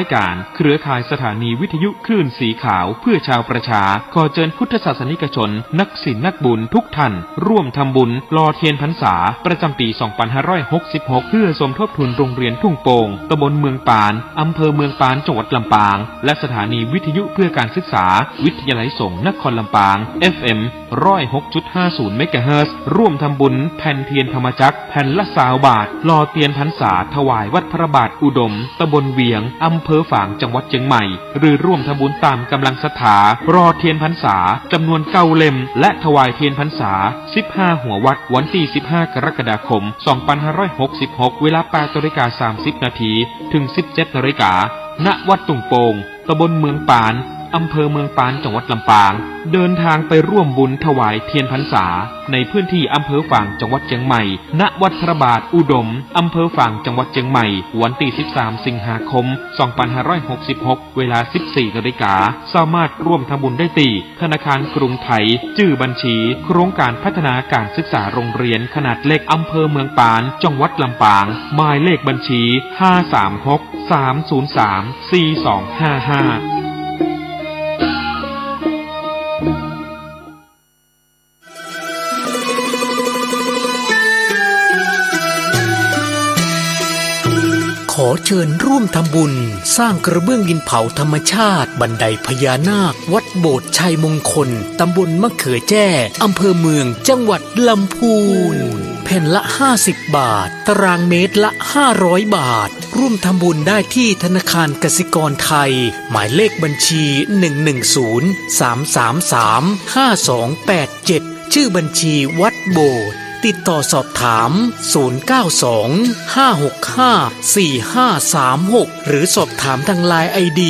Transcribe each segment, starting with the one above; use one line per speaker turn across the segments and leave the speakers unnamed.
รายการเครือข่ายสถานีวิทยุคลื่นสีขาวเพื่อชาวประชาขอเชิญพุทธศาสนิกชนนักศีลนักบุญทุกท่านร่วมทำบุญหล่อเทียนพรรษาประจำปี 2566 เพื่อสมทบทุนโรงเรียนทุ่งโป่งตำบลเมืองปานอำเภอเมืองปานจังหวัดลำปางและสถานีวิทยุเพื่อการศึกษาวิทยาลัยสงฆ์นครลำปาง FM 106.50 เมกะเฮิรตซ์ร่วมทำบุญแผ่นเทียนธรรมจักรแผ่นละ20 บาทหล่อเทียนพรรษาถวายวัดพระบาทอุดมตำบลเวียงอำเภอฝางจังหวัดเชียงใหม่หรือร่วมทำบุญตามกำลังศรัทธารอเทียนพรรษาจำนวน9 เล่มและถวายเทียนพรรษา15หัววัดวันที่15กรกฎาคม2566เวลา 8:30 นาทีถึง 17 นาฬิกาณวัดตุ่งโป่งตำบลเมืองปานอำเภอเมืองปานจังหวัดลำปางเดินทางไปร่วมบุญถวายเทียนพรรษาในพื้นที่อำเภอฝางจังหวัดเชียงใหม่ณวัดพระบาทอุดมอำเภอฝางจังหวัดเชียงใหม่วันที่13สิงหาคม2566เวลา 14 นาฬิกาสามารถร่วมทำบุญได้ที่ธนาคารกรุงไทยชื่อบัญชีโครงการพัฒนาการศึกษาโรงเรียนขนาดเล็กอำเภอเมืองปานจังหวัดลำปางหมายเลขบัญชี536 303 4255
ขอเชิญร่วมทำบุญสร้างกระเบื้องดินเผาธรรมชาติบันไดพญานาควัดโบสถ์ชัยมงคลตำบลมะเขือแจ้อำเภอเมืองจังหวัดลำพูนแผ่นละ50 บาทตารางเมตรละ500 บาทร่วมทำบุญได้ที่ธนาคารกสิกรไทยหมายเลขบัญชี110-333-5287ชื่อบัญชีวัดโบสถ์ติดต่อสอบถาม092-565-4536หรือสอบถามทางไลน์ ID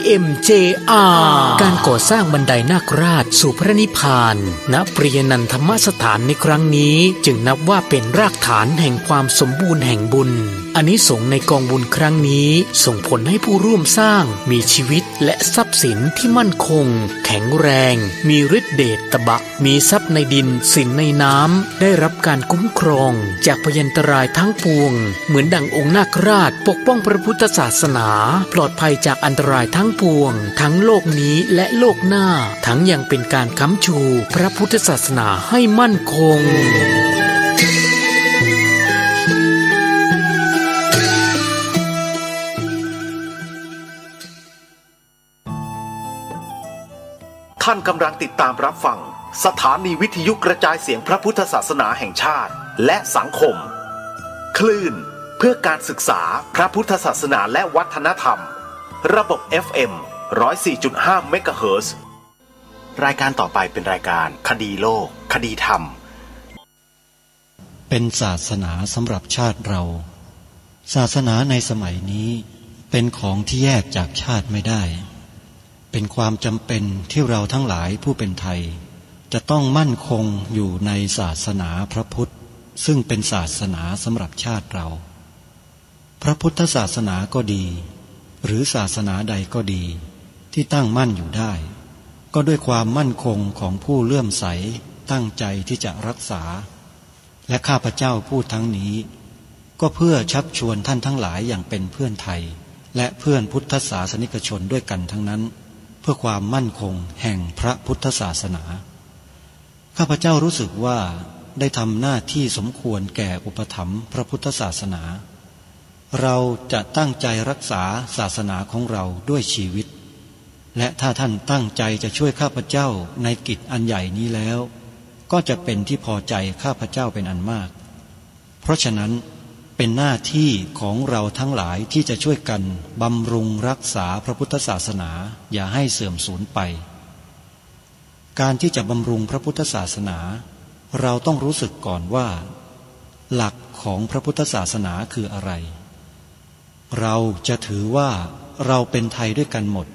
@209LIMJR การก่อสร้างบันไดนาคราชสู่พระนิพพานณปริยนันทธรรมสถานในครั้งนี้จึงนับว่าเป็นรากฐานแห่งความสมบูรณ์แห่งบุญอานิสงส์ในกองบุญครั้งนี้ส่งผลให้ผู้ร่วมสร้างมีชีวิตและทรัพย์สินที่มั่นคงแข็งแรงมีฤทธิ์เดชตบะมีทรัพย์ในดินสินในน้ำได้รับการคุ้มครองจากพยันตรายทั้งปวงเหมือนดั่งองค์นาคราชปกป้องพระพุทธศาสนาปลอดภัยจากอันตรายทั้งปวงทั้งโลกนี้และโลกหน้าทั้งยังเป็นการค้ำชูพระพุทธศาสนาให้มั่นคง
ท่านกำลังติดตามรับฟังสถานีวิทยุกระจายเสียงพระพุทธศาสนาแห่งชาติและสังคมคลื่นเพื่อการศึกษาพระพุทธศาสนาและวัฒนธรรมระบบ FM 104.5 เมกะเฮิรตซ์รายการต่อไปเป็นรายการคดีโลกคดีธรรม
เป็นศาสนาสำหรับชาติเราศาสนาในสมัยนี้เป็นของที่แยกจากชาติไม่ได้เป็นความจำเป็นที่เราทั้งหลายผู้เป็นไทยจะต้องมั่นคงอยู่ในศาสนาพระพุทธซึ่งเป็นศาสนาสำหรับชาติเราพระพุทธศาสนาก็ดีหรือศาสนาใดก็ดีที่ตั้งมั่นอยู่ได้ก็ด้วยความมั่นคงของผู้เลื่อมใสตั้งใจที่จะรักษาและข้าพเจ้าพูดทั้งนี้ก็เพื่อชักชวนท่านทั้งหลายอย่างเป็นเพื่อนไทยและเพื่อนพุทธศาสนิกชนด้วยกันทั้งนั้นเพื่อความมั่นคงแห่งพระพุทธศาสนาข้าพเจ้ารู้สึกว่าได้ทำหน้าที่สมควรแก่อุปถัมภ์พระพุทธศาสนาเราจะตั้งใจรักษาศาสนาของเราด้วยชีวิตและถ้าท่านตั้งใจจะช่วยข้าพเจ้าในกิจอันใหญ่นี้แล้วก็จะเป็นที่พอใจข้าพเจ้าเป็นอันมากเพราะฉะนั้นเป็นหน้าที่ของเราทั้งหลายที่จะช่วยกันบำรุงรักษาพระพุทธศาสนาอย่าให้เสื่อมสูญไปการที่จะบำรุงพระพุทธศาสนาเราต้องรู้สึกก่อนว่าหลักของพระพุทธศาสนาคืออะไรเราจะถือว่าเราเป็นไทยด้วยกันหมด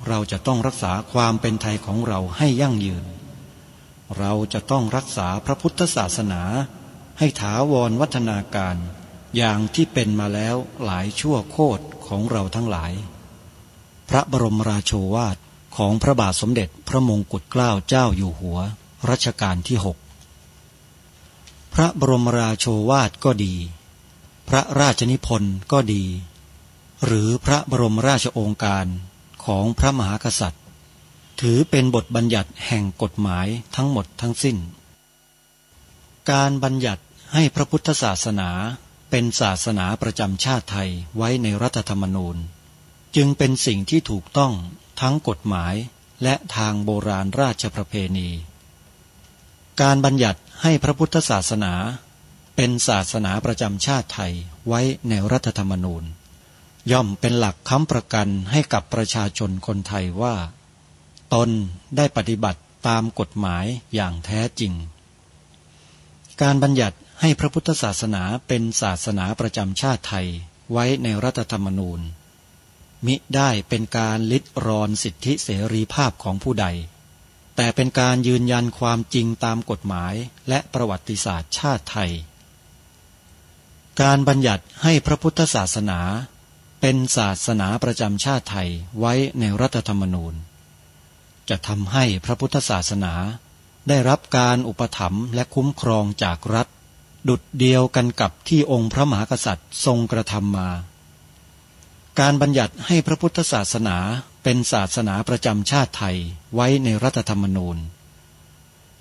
เราจะต้องรักษาความเป็นไทยของเราให้ยั่งยืนเราจะต้องรักษาพระพุทธศาสนาให้ถาวรวัฒนาการอย่างที่เป็นมาแล้วหลายชั่วโคตรของเราทั้งหลายพระบรมราโชวาทของพระบาทสมเด็จพระมงกุฎเกล้าเจ้าอยู่หัวรัชกาลที่ 6พระบรมราโชวาทก็ดีพ พระราชนิพนธ์ก็ดี หรือพระบรมราชโองการของพระมหากษัตริย์ถือเป็นบทบัญญัติแห่งกฎหมายทั้งหมดทั้งสิ้นการบัญญัติให้พระพุทธศาสนาเป็นศาสนาประจำชาติไทยไว้ในรัฐธรรมนูญจึงเป็นสิ่งที่ถูกต้องทั้งกฎหมายและทางโบราณราชประเพณีการบัญญัติให้พระพุทธศาสนาเป็นศาสนาประจำชาติไทยไว้ในรัฐธรรมนูญย่อมเป็นหลักค้ำประกันให้กับประชาชนคนไทยว่าตนได้ปฏิบัติตามกฎหมายอย่างแท้จริงการบัญญัติให้พระพุทธศาสนาเป็นศาสนาประจำชาติไทยไว้ในรัฐธรรมนูญมิได้เป็นการลิดรอนสิทธิเสรีภาพของผู้ใดแต่เป็นการยืนยันความจริงตามกฎหมายและประวัติศาสตร์ชาติไทยการบัญญัติให้พระพุทธศาสนาเป็นศาสนาประจำชาติไทยไว้ในรัฐธรรมนูญจะทำให้พระพุทธศาสนาได้รับการอุปถัมภ์และคุ้มครองจากรัฐดุจเดียวกันกับที่องค์พระมหากษัตริย์ทรงกระทำมาการบัญญัติให้พระพุทธศาสนาเป็นศาสนาประจำชาติไทยไว้ในรัฐธรรมนูญ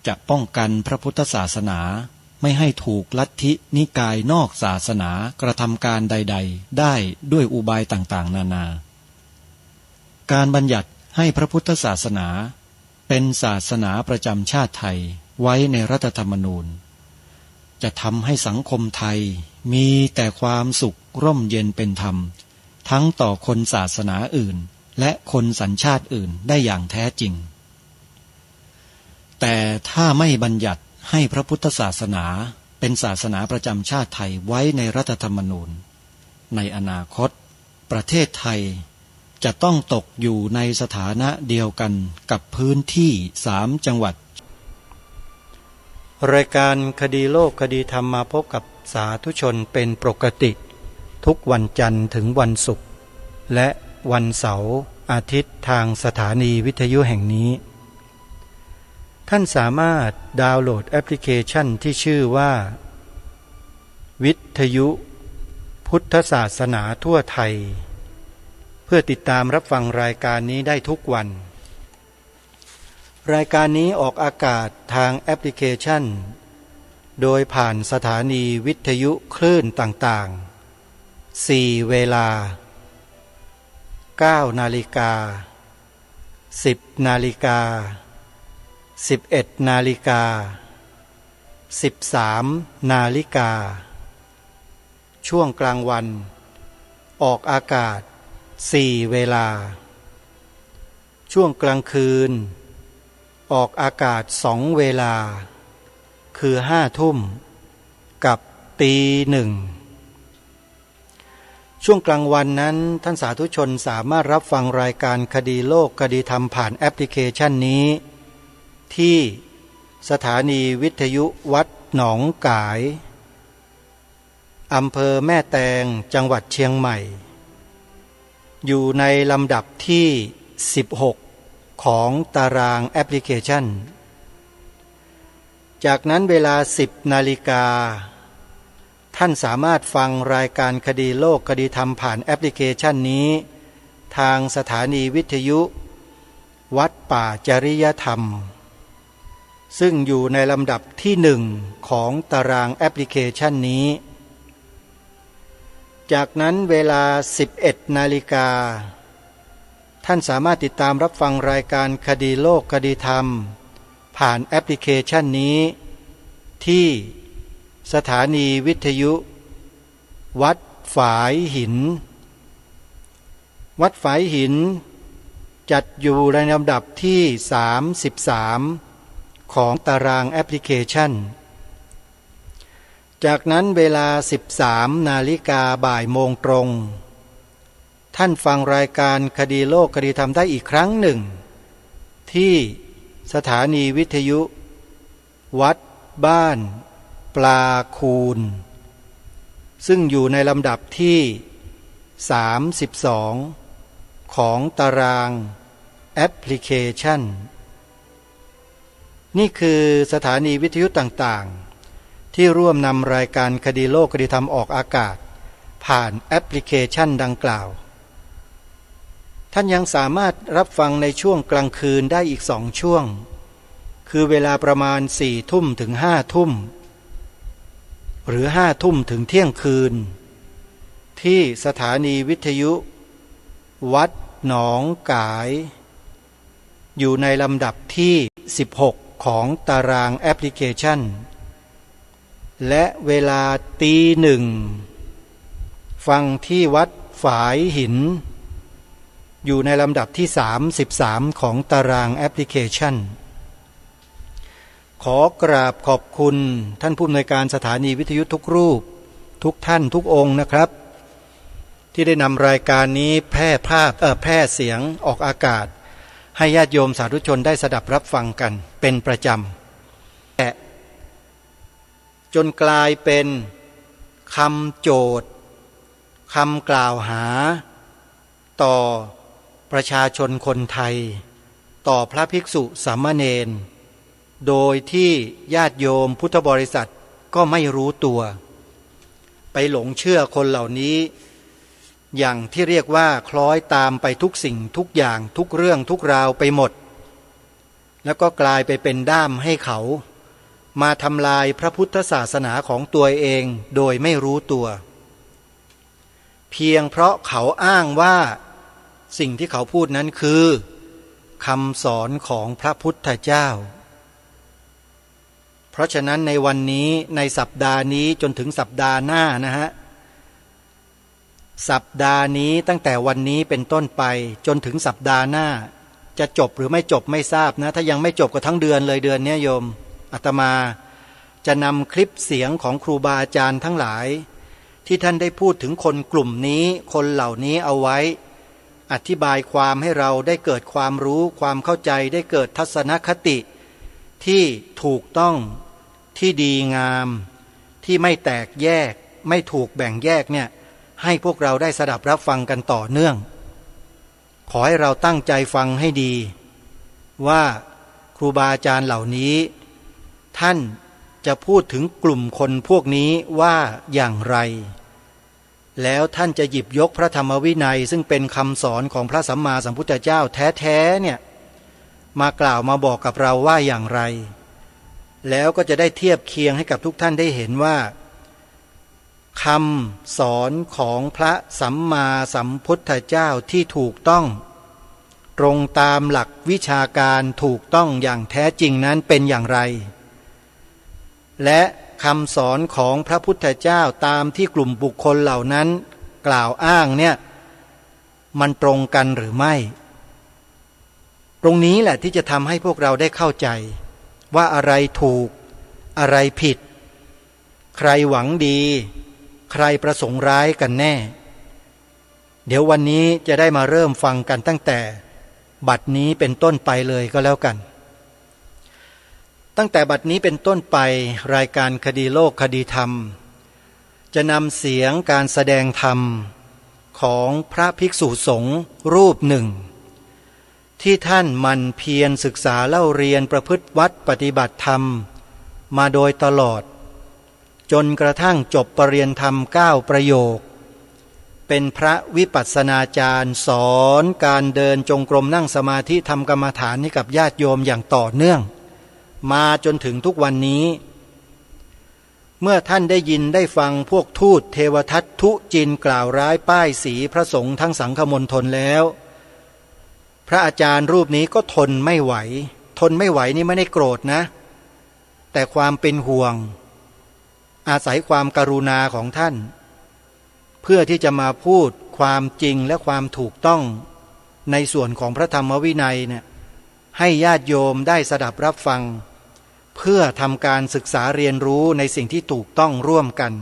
จะป้องกันพระพุทธศาสนาไม่ให้ถูกลัทธินิกายนอกศาสนากระทำการใดๆได้ด้วยอุบายต่างๆนานาการบัญญัติให้พระพุทธศาสนาเป็นศาสนาประจำชาติไทยไว้ในรัฐธรรมนูญจะทำให้สังคมไทยมีแต่ความสุขร่มเย็นเป็นธรรมทั้งต่อคนศาสนาอื่นและคนสัญชาติอื่นได้อย่างแท้จริงแต่ถ้าไม่บัญญัติให้พระพุทธศาสนาเป็นศาสนาประจำชาติไทยไว้ในรัฐธรรมนูญในอนาคตประเทศไทยจะต้องตกอยู่ในสถานะเดียวกันกับพื้นที่3 จังหวัดรายการคดีโลกคดีธรรมมาพบกับสาธุชนเป็นปกติทุกวันจันทร์ถึงวันศุกร์และวันเสาร์อาทิตย์ทางสถานีวิทยุแห่งนี้ท่านสามารถดาวน์โหลดแอปพลิเคชันที่ชื่อว่าวิทยุพุทธศาสนาทั่วไทยเพื่อติดตามรับฟังรายการนี้ได้ทุกวันรายการนี้ออกอากาศทางแอปพลิเคชันโดยผ่านสถานีวิทยุคลื่นต่างๆ4 เวลา 9 นาฬิกา 10 นาฬิกา 11 นาฬิกา 13 นาฬิกาช่วงกลางวันออกอากาศ4 เวลาช่วงกลางคืนออกอากาศ2 เวลาคือ5 ทุ่มกับตี 1ช่วงกลางวันนั้นท่านสาธุชนสามารถรับฟังรายการคดีโลกคดีธรรมผ่านแอปพลิเคชันนี้ที่สถานีวิทยุวัดหนองกายอำเภอแม่แตงจังหวัดเชียงใหม่อยู่ในลำดับที่16ของตารางแอปพลิเคชันจากนั้นเวลา10 นาฬิกาท่านสามารถฟังรายการคดีโลกคดีธรรมผ่านแอปพลิเคชันนี้ทางสถานีวิทยุวัดป่าจริยธรรมซึ่งอยู่ในลำดับที่1ของตารางแอปพลิเคชันนี้จากนั้นเวลา11 นาฬิกาท่านสามารถติดตามรับฟังรายการคดีโลกคดีธรรมผ่านแอปพลิเคชันนี้ที่สถานีวิทยุวัดฝายหินวัดฝายหินจัดอยู่ในลำดับที่33ของตารางแอปพลิเคชันจากนั้นเวลา13 นาฬิกาบ่ายโมงตรงท่านฟังรายการคดีโลกคดีธรรมได้อีกครั้งหนึ่งที่สถานีวิทยุวัดบ้านปลาคูนซึ่งอยู่ในลำดับที่32ของตารางแอปพลิเคชันนี่คือสถานีวิทยุต่างๆที่ร่วมนำรายการคดีโลกคดีธรรมออกอากาศ ผ่านแอปพลิเคชันดังกล่าวท่านยังสามารถรับฟังในช่วงกลางคืนได้อีก2 ช่วงคือเวลาประมาณ4 ทุ่มถึง5 ทุ่มหรือ5 ทุ่มถึงเที่ยงคืนที่สถานีวิทยุวัดหนองกายอยู่ในลำดับที่16ของตารางแอปพลิเคชันและเวลาตี 1ฟังที่วัดฝายหินอยู่ในลำดับที่33ของตารางแอปพลิเคชันขอกราบขอบคุณท่านผู้อำนวยการสถานีวิทยุทุกรูปทุกท่านทุกองค์นะครับที่ได้นำรายการนี้แพร่เสียงออกอากาศให้ญาติโยมสาธุชนได้สดับรับฟังกันเป็นประจำจนกลายเป็นคำโจทย์คำกล่าวหาต่อประชาชนคนไทยต่อพระภิกษุสามเณรโดยที่ญาติโยมพุทธบริษัทก็ไม่รู้ตัวไปหลงเชื่อคนเหล่านี้อย่างที่เรียกว่าคล้อยตามไปทุกสิ่งทุกอย่างทุกเรื่องทุกราวไปหมดแล้วก็กลายไปเป็นด้ามให้เขามาทำลายพระพุทธศาสนาของตัวเองโดยไม่รู้ตัวเพียงเพราะเขาอ้างว่าสิ่งที่เขาพูดนั้นคือคำสอนของพระพุทธเจ้าเพราะฉะนั้นในวันนี้ในสัปดาห์นี้จนถึงสัปดาห์หน้านะฮะสัปดาห์นี้ตั้งแต่วันนี้เป็นต้นไปจนถึงสัปดาห์หน้าจะจบหรือไม่จบไม่ทราบนะถ้ายังไม่จบก็ทั้งเดือนเลยเดือนนี้โยมอาตมาจะนำคลิปเสียงของครูบาอาจารย์ทั้งหลายที่ท่านได้พูดถึงคนกลุ่มนี้คนเหล่านี้เอาไว้อธิบายความให้เราได้เกิดความรู้ความเข้าใจได้เกิดทัศนคติที่ถูกต้องที่ดีงามที่ไม่แตกแยกไม่ถูกแบ่งแยกเนี่ยให้พวกเราได้สดับรับฟังกันต่อเนื่องขอให้เราตั้งใจฟังให้ดีว่าครูบาอาจารย์เหล่านี้ท่านจะพูดถึงกลุ่มคนพวกนี้ว่าอย่างไรแล้วท่านจะหยิบยกพระธรรมวินัยซึ่งเป็นคำสอนของพระสัมมาสัมพุทธเจ้าแท้ๆเนี่ยมากล่าวมาบอกกับเราว่าอย่างไรแล้วก็จะได้เทียบเคียงให้กับทุกท่านได้เห็นว่าคำสอนของพระสัมมาสัมพุทธเจ้าที่ถูกต้องตรงตามหลักวิชาการถูกต้องอย่างแท้จริงนั้นเป็นอย่างไรและคำสอนของพระพุทธเจ้าตามที่กลุ่มบุคคลเหล่านั้นกล่าวอ้างเนี่ยมันตรงกันหรือไม่ตรงนี้แหละที่จะทำให้พวกเราได้เข้าใจว่าอะไรถูกอะไรผิดใครหวังดีใครประสงค์ร้ายกันแน่เดี๋ยววันนี้จะได้มาเริ่มฟังกันตั้งแต่บัดนี้เป็นต้นไปเลยก็แล้วกันตั้งแต่บัดนี้เป็นต้นไปรายการคดีโลกคดีธรรมจะนำเสียงการแสดงธรรมของพระภิกษุสงฆ์รูปหนึ่งที่ท่านมันเพียรศึกษาเล่าเรียนประพฤติวัดปฏิบัติธรรมมาโดยตลอดจนกระทั่งจบปรริญญาธรรม9 ประโยคเป็นพระวิปัสสนาจารย์สอนการเดินจงกรมนั่งสมาธิทำกรรมฐานให้กับญาติโยมอย่างต่อเนื่องมาจนถึงทุกวันนี้เมื่อท่านได้ยินได้ฟังพวกทูตเทวทัตทุจินกล่าวร้ายป้ายสีพระสงฆ์ทั้งสังฆมณฑลแล้วพระอาจารย์รูปนี้ก็ทนไม่ไหวนี่ไม่ได้โกรธนะแต่ความเป็นห่วงอาศัยความกรุณาของท่านเพื่อที่จะมาพูดความจริงและความถูกต้องในส่วนของพระธรรมวินัยเนี่ยให้ญาติโยมได้สดับรับฟังเพื่อทำการศึกษาเรียนรู้ในสิ่งที่ถูกต้องร่วมกัน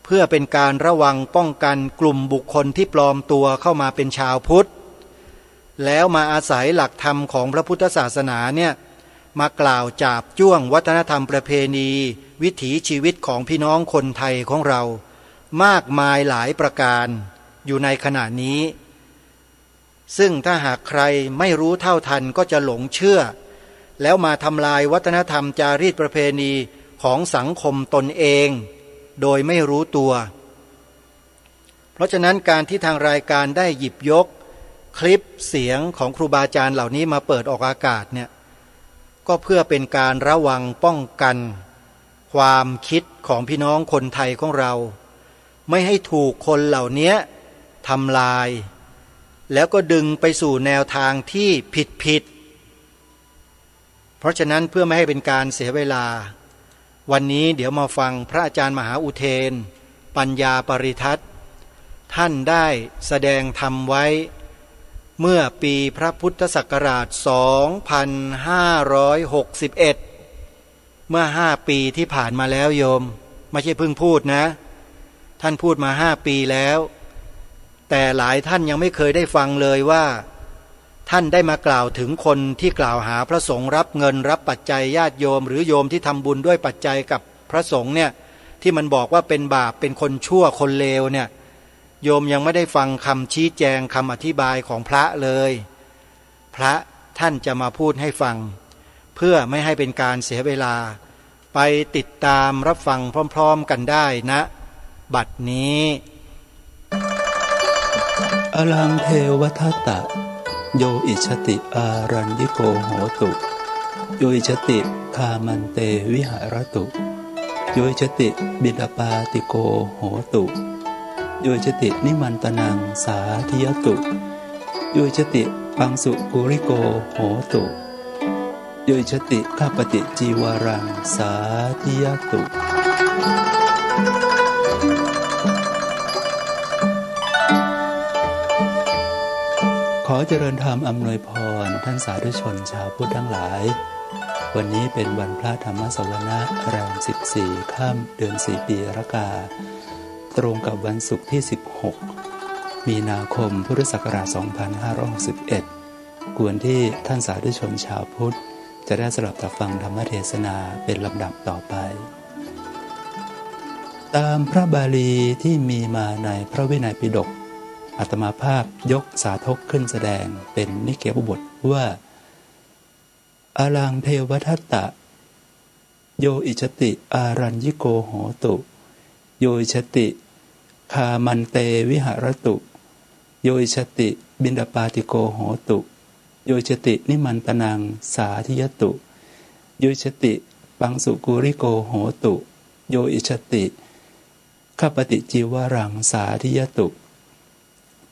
เพื่อเป็นการระวังป้องกันกลุ่มบุคคลที่ปลอมตัวเข้ามาเป็นชาวพุทธแล้วมาอาศัยหลักธรรมของพระพุทธศาสนาเนี่ยมากล่าวจาบจ้วงวัฒนธรรมประเพณีวิถีชีวิตของพี่น้องคนไทยของเรามากมายหลายประการอยู่ในขณะนี้ซึ่งถ้าหากใครไม่รู้เท่าทันก็จะหลงเชื่อแล้วมาทำลายวัฒนธรรมจารีตประเพณีของสังคมตนเองโดยไม่รู้ตัว เพราะฉะนั้นการที่ทางรายการได้หยิบยกคลิปเสียงของครูบาอาจารย์เหล่านี้มาเปิดออกอากาศเนี่ยก็เพื่อเป็นการระวังป้องกันความคิดของพี่น้องคนไทยของเราไม่ให้ถูกคนเหล่านี้ทำลายแล้วก็ดึงไปสู่แนวทางที่ผิดเพราะฉะนั้นเพื่อไม่ให้เป็นการเสียเวลาวันนี้เดี๋ยวมาฟังพระอาจารย์มหาอุเทนปัญญาปริทัศน์ท่านได้แสดงธรรมไว้เมื่อปีพระพุทธศักราช 2561 เมื่อ5 ปีที่ผ่านมาแล้วโยมไม่ใช่เพิ่งพูดนะท่านพูดมา5 ปีแล้วแต่หลายท่านยังไม่เคยได้ฟังเลยว่าท่านได้มากล่าวถึงคนที่กล่าวหาพระสงฆ์รับเงินรับปัจจัยญาติโยมหรือโยมที่ทำบุญด้วยปัจจัยกับพระสงฆ์เนี่ยที่มันบอกว่าเป็นบาปเป็นคนชั่วคนเลวเนี่ยโยมยังไม่ได้ฟังคำชี้แจงคำอธิบายของพระเลยพระท่านจะมาพูดให้ฟังเพื่อไม่ให้เป็นการเสียเวลาไปติดตามรับฟังพร้อมๆกันได้นะบัดนี้
อลังเทวทัตตะโยอิชติอารัญญิโกโหตุโยอิชติคามันเตวิหารตุโยอิชติบิดาปาติโกโหตุโยอิชตินิมันตนังสาธิยตุโยอิชติปังสุกุริโกโหตุโยอิชติข้าปฏิจีวารังสาธิยตุขอเจริญธรรมอำนวยพรท่านสาธุชนชาวพุทธทั้งหลายวันนี้เป็นวันพระธรรมสวนะแรม14 ค่ำเดือน 4 ปีรากาตรงกับวันศุกร์ที่16 มีนาคมพุทธศักราช 2561 กวนที่ท่านสาธุชนชาวพุทธจะได้สลับตับฟังธรรมเทศนาเป็นลำดับต่อไปตามพระบาลีที่มีมาในพระวินัยปิฎกอาตมาภาพยกสาธกขึ้นแสดงเป็นนิเกปบทว่าอลังเทวทัตตะโยอิชติอารัญญิโกโหตุโยอิชติคามันเตวิหารตุโยอิชติบินดาปาติโกโหตุโยอิชตินิมันตนังสาธิยตุโยอิชติปังสุกุริโกโหตุโยอิชติข้าปฏิจีวรังสาธิยตุ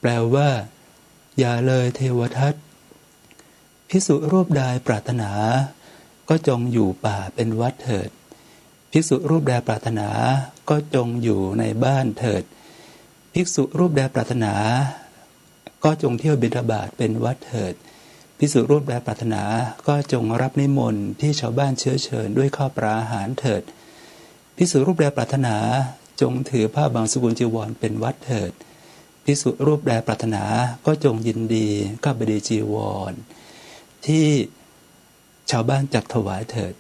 แปลว่าอย่าเลยเทวทัตภิกษุรูปใดปรารถนาก็จงอยู่ป่าเป็นวัดเถิดภิกษุรูปใดปรารถนาก็จงอยู่ในบ้านเถิดภิกษุรูปใดปรารถนาก็จงเที่ยวบิณฑบาตเป็นวัดเถิดภิกษุรูปใดปรารถนาก็จงรับนิมนต์ที่ชาวบ้านเชื้อเชิญด้วยข้าวปลาอาหารเถิดภิกษุรูปใดปรารถนาจงถือผ้าบางสกุลจีวรเป็นวัดเถิดภิกษุรูปใดปรารถนาก็จงยินดีข้าบดีจีวรที่ชาวบ้านจัดถวายเถิด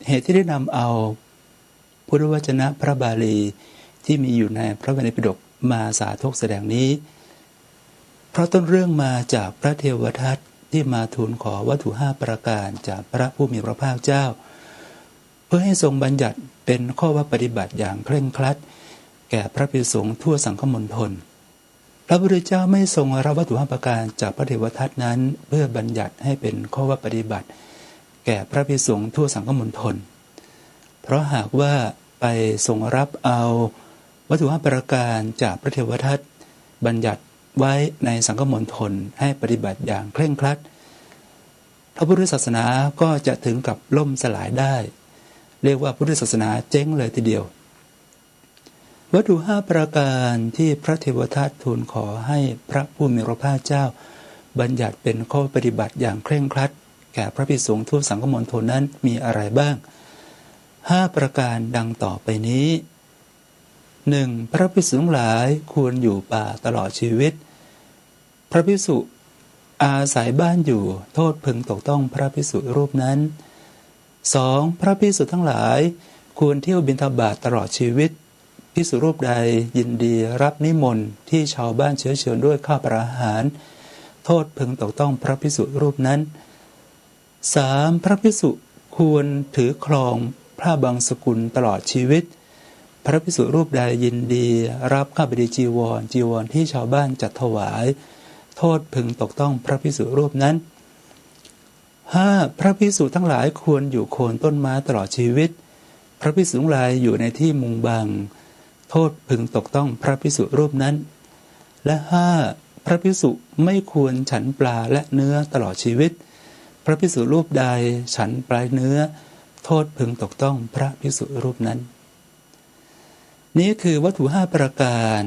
เหตุที่ได้นำเอาพุทธวจนะพระบาลีที่มีอยู่ในพระวินัยปิฎกมาสาธกแสดงนี้เพราะต้นเรื่องมาจากพระเทวทัตที่มาทูลขอวัตถุ5 ประการจากพระผู้มีพระภาคเจ้าเพื่อให้ทรงบัญญัติเป็นข้อวัดปฏิบัติอย่างเคร่งครัดแก่พระภิกษุสงฆ์ทั่วสังฆมณฑลพระพุทธเจ้าไม่ทรงรับวัตถุ5 ประการจากพระเทวทัตนั้นเพื่อบัญญัติให้เป็นข้อวัดปฏิบัติแก่พระภิกษุสงฆ์ทั่วสังฆมณฑลเพราะหากว่าไปทรงรับเอาวัตถุ5 ประการจากพระเทวทัตบัญญัติไว้ในสังฆมณฑลให้ปฏิบัติอย่างเคร่งครัดพระพุทธศาสนาก็จะถึงกับล่มสลายได้เรียกว่าพุทธศาสนาเจ๊งเลยทีเดียววัตถุ5 ประการที่พระเทวทัตทูลขอให้พระผู้มีพระภาคเจ้าบัญญัติเป็นข้อปฏิบัติอย่างเคร่งครัดแก่พระภิกษุสงฆ์ทั่วสังฆมณฑลนั้นมีอะไรบ้าง5 ประการดังต่อไปนี้ 1. พระภิกษุทั้งหลายควรอยู่ป่าตลอดชีวิตพระภิกษุอาศัยบ้านอยู่โทษพึงตกต้องพระภิกษุรูปนั้น 2. พระภิกษุทั้งหลายควรเที่ยวบิณฑบาตตลอดชีวิตภิกษุรูปใดยินดีรับนิมนต์ที่ชาวบ้านเชื้อเชิญด้วยข้าวปลาอาหารโทษพึงตกต้องพระภิกษุรูปนั้น 3. พระภิกษุควรถือครองผ้าบางสกุลตลอดชีวิต พระภิกษุรูปใดยินดีรับข้าบดีจีวรที่ชาวบ้านจัดถวายโทษพึงตกต้องพระภิกษุรูปนั้น 5. พระภิกษุทั้งหลายควรอยู่โคนต้นไม้ตลอดชีวิตพระภิกษุทั้งหลายอยู่ในที่มุงบังโทษพึงตกต้องพระภิกษุรูปนั้นและ 5. พระภิกษุไม่ควรฉันปลาและเนื้อตลอดชีวิตพระภิกษุรูปใดฉันปลาเนื้อโทษพึงตกต้องพระภิกษุรูปนั้นนี้คือวัตถุ5ประการ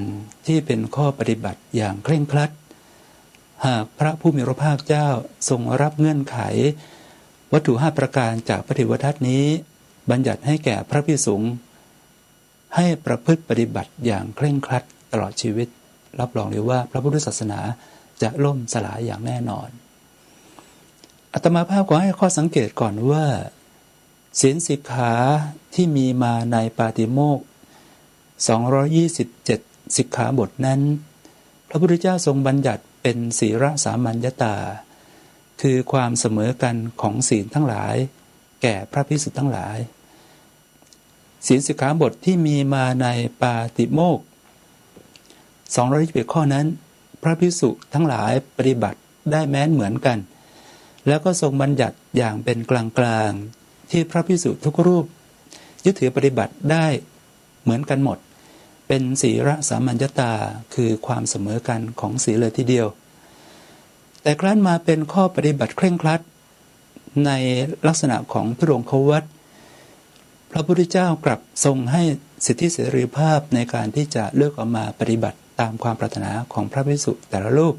ที่เป็นข้อปฏิบัติอย่างเคร่งครัดหากพระผู้มีพระภาคเจ้าทรงรับเงื่อนไขวัตถุ5ประการจากพระเทวทัตนี้บัญญัติให้แก่พระภิกษุให้ประพฤติปฏิบัติอย่างเคร่งครัดตลอดชีวิตรับรองเลยว่าพระพุทธศาสนาจะล่มสลายอย่างแน่นอนอาตมาภาพขอให้ข้อสังเกตก่อนว่าศีลสิกขาที่มีมาในปาติโมกข์227สิกขาบทนั้นพระพุทธเจ้าทรงบัญญัติเป็นศีลสามัญญตาคือความเสมอกันของศีลทั้งหลายแก่พระภิกษุทั้งหลายศีลสิกขาบทที่มีมาในปาติโมกข์221ข้อนั้นพระภิกษุทั้งหลายปฏิบัติได้แม้นเหมือนกันแล้วก็ทรงบัญญัติอย่างเป็นกลางๆที่พระภิกษุทุกรูปยึดถือปฏิบัติได้เหมือนกันหมดเป็นศีลสามัญญตาคือความเสมอกันของศีลเลยทีเดียวแต่ครั้นมาเป็นข้อปฏิบัติเคร่งครัดในลักษณะของทุรงควัตรพระพุทธเจ้ากลับทรงให้สิทธิเสรีภาพในการที่จะเลือกออกมาปฏิบัติตามความปรารถนาของพระภิกษุแต่ละรูป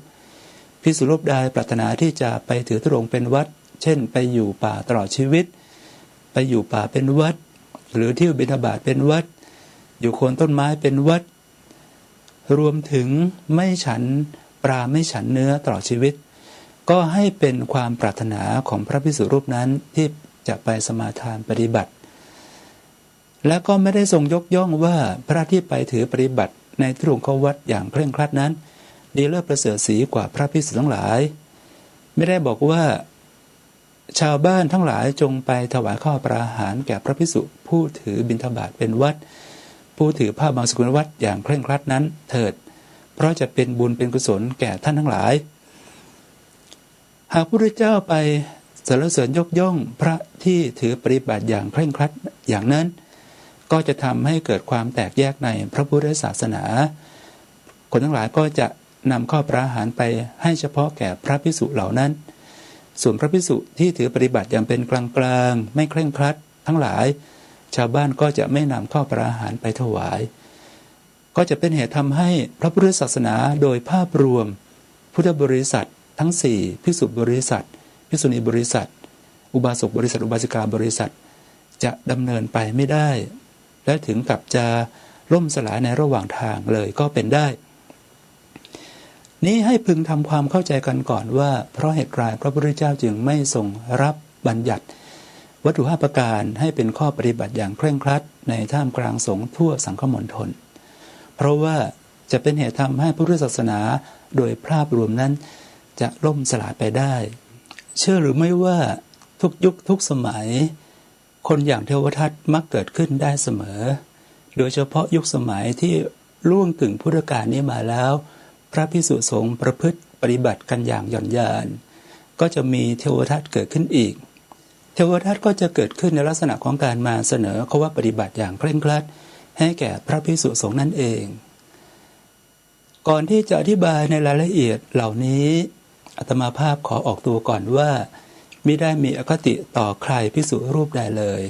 ภิกษุรูปใดปรารถนาที่จะไปถือธุรงค์เป็นวัดเช่นไปอยู่ป่าตลอดชีวิตไปอยู่ป่าเป็นวัดหรือที่บิณฑบาตเป็นวัดอยู่โคนต้นไม้เป็นวัดรวมถึงไม่ฉันปลาไม่ฉันเนื้อตลอดชีวิตก็ให้เป็นความปรารถนาของพระภิกษุรูปนั้นที่จะไปสมาทานปฏิบัติและก็ไม่ได้ทรงยกย่องว่าพระที่ไปถือปฏิบัติในทุรงควัตรอย่างเคร่งครัดนั้นดีเลิศประเสริฐศรีกว่าพระภิกษุทั้งหลายไม่ได้บอกว่าชาวบ้านทั้งหลายจงไปถวายข้าวปลาอาหารแก่พระภิกษุผู้ถือบิณฑบาตเป็นวัดผู้ถือผ้าบางสกุลวัดอย่างเคร่งครัดนั้นเถิดเพราะจะเป็นบุญเป็นกุศลแก่ท่านทั้งหลายหากพระพุทธเจ้าไปสรรเสริญยกย่องพระที่ถือปฏิบัติอย่างเคร่งครัดอย่างนั้นก็จะทำให้เกิดความแตกแยกในพระพุทธศาสนาคนทั้งหลายก็จะนำข้าวปลาอาหารไปให้เฉพาะแก่พระภิกษุเหล่านั้นส่วนพระภิกษุที่ถือปฏิบัติอย่างเป็นกลางๆไม่เคร่งครัดทั้งหลายชาวบ้านก็จะไม่นำข้าวปลาอาหารไปถวายก็จะเป็นเหตุทำให้พระพุทธศาสนาโดยภาพรวมพุทธบริษัททั้ง4ภิกษุบริษัทภิกษุณีบริษัทอุบาสกบริษัทอุบาสิกาบริษัทจะดำเนินไปไม่ได้และถึงกับจะล่มสลายในระหว่างทางเลยก็เป็นได้นี้ให้พึงทำความเข้าใจกันก่อนว่าเพราะเหตุไรพระพุทธเจ้าจึงไม่ทรงรับบัญญัติวัตถุ5ประการให้เป็นข้อปฏิบัติอย่างเคร่งครัดในท่ามกลางสงฆ์ทั่วสังคมณฑลเพราะว่าจะเป็นเหตุทำให้พุทธศาสนาโดยภาพรวมนั้นจะล่มสลายไปได้เชื่อหรือไม่ว่าทุกยุคทุกสมัยคนอย่างเทวทัตมักเกิดขึ้นได้เสมอโดยเฉพาะยุคสมัยที่ล่วงกึ่งพุทธกาลนี้มาแล้วพระภิกษุสงฆ์ประพฤติปฏิบัติกันอย่างหย่อนยานก็จะมีเทวทัตเกิดขึ้นอีกเทวทัตก็จะเกิดขึ้นในลักษณะของการมาเสนอข้อว่าปฏิบัติอย่างเคร่งครัดให้แก่พระภิกษุสงฆ์นั่นเองก่อนที่จะอธิบายในรายละเอียดเหล่านี้อาตมาภาพขอออกตัวก่อนว่ามิได้มีอคติต่อใครภิกษุรูปใดเลย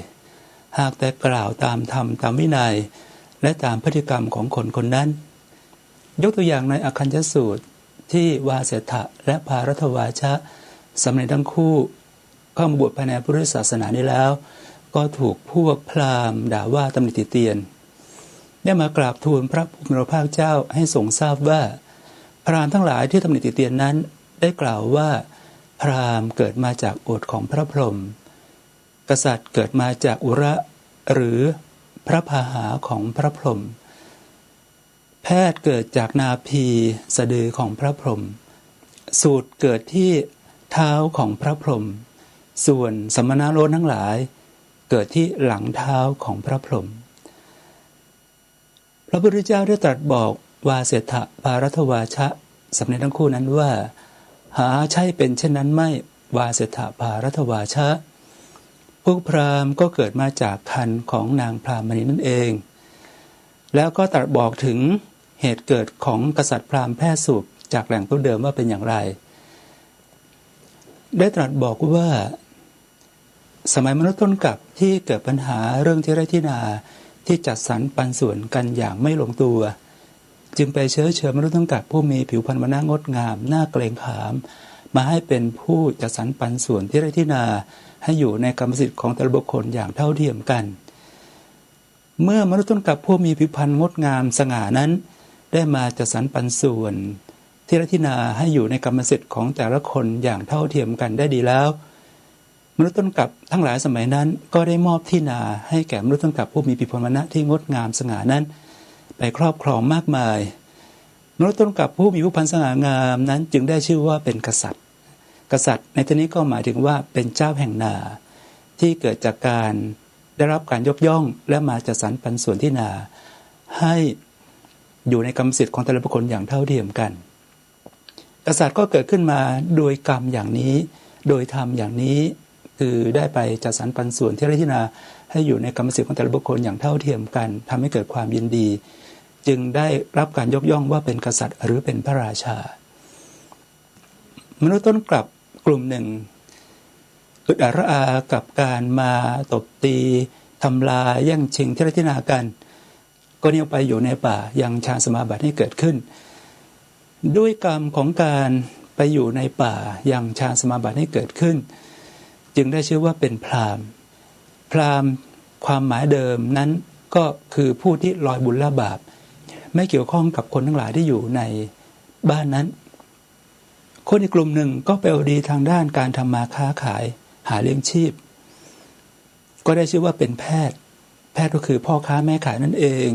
หากแต่กล่าวตามธรรมตามวินัยและตามพฤติกรรมของคนคนนั้นยกตัวอย่างในอคัญญสูตรที่วาเสถะและภารัตวาชะสามเณรทั้งคู่เข้ามาบวชภายในพุทธศาสนานี้แล้วก็ถูกพวกพราหมณ์ด่าว่าตำหนิติเตียนได้มากราบทูลพระผู้มีพระภาคเจ้าให้ทรงทราบว่าพราหมณ์ทั้งหลายที่ตำหนิติเตียนนั้นได้กล่าวว่าพราหมณ์เกิดมาจากโอษฐ์ของพระพรหมกษัตริย์เกิดมาจากอุระหรือพระพาหาของพระพรหมแพทย์เกิดจากนาภีสะดือของพระพรหมสูตรเกิดที่เท้าของพระพรหมส่วนสมณโรสทั้งหลายเกิดที่หลังเท้าของพระพรหม พระพุทธเจ้าได้ตรัสบอกวาเสถะภารัตวาชะสำเร็จทั้งคู่นั้นว่าหาใช่เป็นเช่นนั้นไม่วาเสถะภารัตวาชะพวกพราหมณ์ก็เกิดมาจากครรภ์ของนางพราหมณีนั่นเองแล้วก็ตรัสบอกถึงเหตุเกิดของกษัตริย์พราหมณ์แพร่สูบจากแหล่งต้นเดิมว่าเป็นอย่างไรได้ตรัสบอกว่าสมัยมนุษย์ต้นกลับที่เกิดปัญหาเรื่องที่ไร่ที่นาที่จัดสรรปันส่วนกันอย่างไม่ลงตัวจึงไปเชิญมนุษย์ต้นกลับผู้มีผิวพรรณมาน่างดงามน่าเกรงขามมาให้เป็นผู้จัดสรรปันส่วนที่ไร่ที่นาให้อยู่ในกรรมสิทธิ์ของแต่ละบุคคลอย่างเท่าเทียมกันเมื่อมนุษย์ต้นกลับผู้มีผิวพรรณงดงามสง่านั้นได้มาจัดสรรปันส่วนที่ไร่ที่นาให้อยู่ในกรรมสิทธิ์ของแต่ละคนอย่างเท่าเทียมกันได้ดีแล้วมนุษย์ต้นกลับทั้งหลายสมัยนั้นก็ได้มอบที่นาให้แก่มนุษย์ต้นกลับผู้มีผิวพรรณวรรณะที่งดงามสง่านั้นไปครอบครองมากมายมนุษย์ต้นกลับผู้มีผิวพรรณสง่างามนั้นจึงได้ชื่อว่าเป็นกษัตริย์ในที่นี้ก็หมายถึงว่าเป็นเจ้าแห่งนาที่เกิดจากการได้รับการยกย่องและมาจัดสรรปันส่วนที่นาให้อยู่ในกรรมสิทธิ์ของแต่ละบุคคลอย่างเท่าเทียมกันกษัตริย์ก็เกิดขึ้นมาโดยกรรมอย่างนี้โดยธรรมอย่างนี้คือได้ไปจัดสรรปันส่วนที่ไร่ที่นาให้อยู่ในกรรมสิทธิ์ของแต่ละบุคคลอย่างเท่าเทียมกันทำให้เกิดความยินดีจึงได้รับการยกย่องว่าเป็นกษัตริย์หรือเป็นพระราชามนุษย์ต้นกลับกลุ่มหนึ่งอึดอัดระอากับการมาตบตีทำลายแย่งชิงที่ไร่ที่นากันก็เนี่ยไปอยู่ในป่ายังฌานสมาบัติให้เกิดขึ้นด้วยกรรมของการไปอยู่ในป่ายังฌานสมาบัติให้เกิดขึ้นจึงได้ชื่อว่าเป็นพราหมณ์ความหมายเดิมนั้นก็คือผู้ที่ลอยบุญละบาปไม่เกี่ยวข้องกับคนทั้งหลายที่อยู่ในบ้านนั้นคนอีกกลุ่มหนึ่งก็ไปเอาดีทางด้านการทำมาค้าขายหาเลี้ยงชีพก็ได้ชื่อว่าเป็นแพทย์ก็คือพ่อค้าแม่ขายนั่นเอง